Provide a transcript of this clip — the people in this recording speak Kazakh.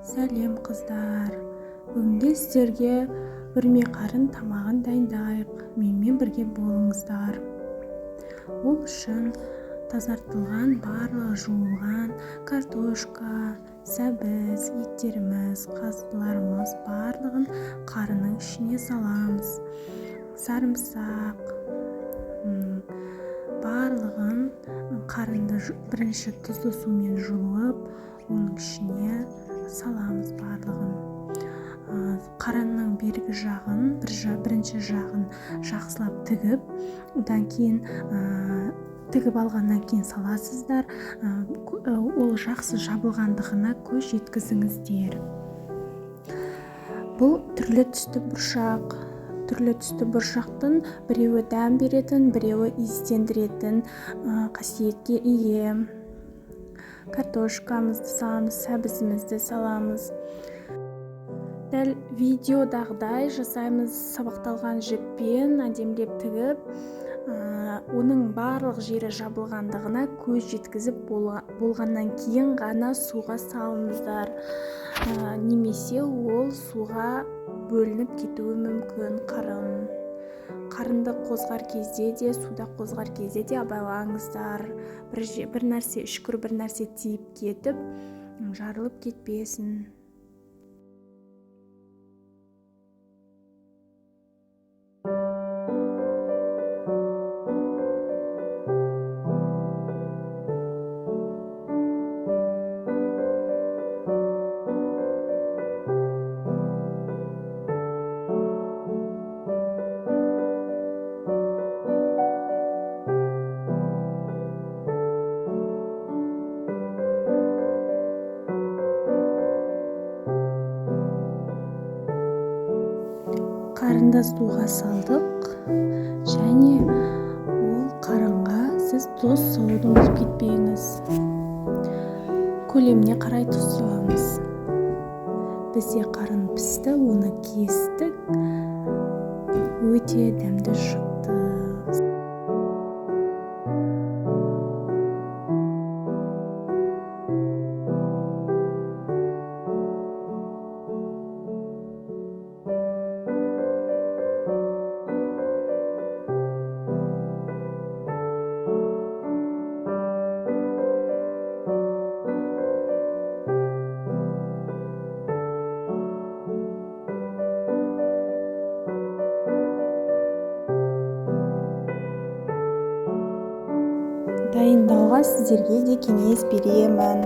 Сәлем қыздар. Бүгінге сіздерге үрме қарын тамағын дайындайық. Менімен бірге болыңыздар. Ол үшін тазартылған барлығы жуылған картошка, сәбіз, еттеріміз, қазыларымыз барлығын қарынның ішіне саламыз. Сарымсақ, барлығын қарынды бірінші тұзды сумен жуып, оның ішіне саламыз барлығын. Қарынның бергі жағын, бірінші жағын жақсылап тігіп, одан кейін тігіп алғаннан кейін саласыздар. Ол жақсы жабылғандығына көз жеткізіңіздер. Бұл түрлі түсті бұршақ. Түрлі түсті бұршақтың біреуі дәм беретін, біреуі иістендіретін қасиетке ие. Картошкамызды саламыз, сәбізімізді саламыз. Дәл видеодағыдай жасаймыз, сабақталған жіппен әдемілеп тігіп, оның барлық жері жабылғандығына көз жеткізіп болғаннан кейін ғана суға салыңыздар. Немесе ол суға бөлініп кетуі мүмкін. Қарынды қозғар кезде де, суда қозғар кезде де абайлаңыздар. Бір нәрсе, үшкір бір нәрсе тиіп кетіп, жарылып кетпесін. Қарынды суға салдық, және ол қарынға сіз тұз салуды ұмытып кетпеңіз. Көлеміне қарай тұз саламыз. Бізде қарын пісті, оны кестік. Өте дәмді шықты. Дайындауға сіздерге де кеңес беремін.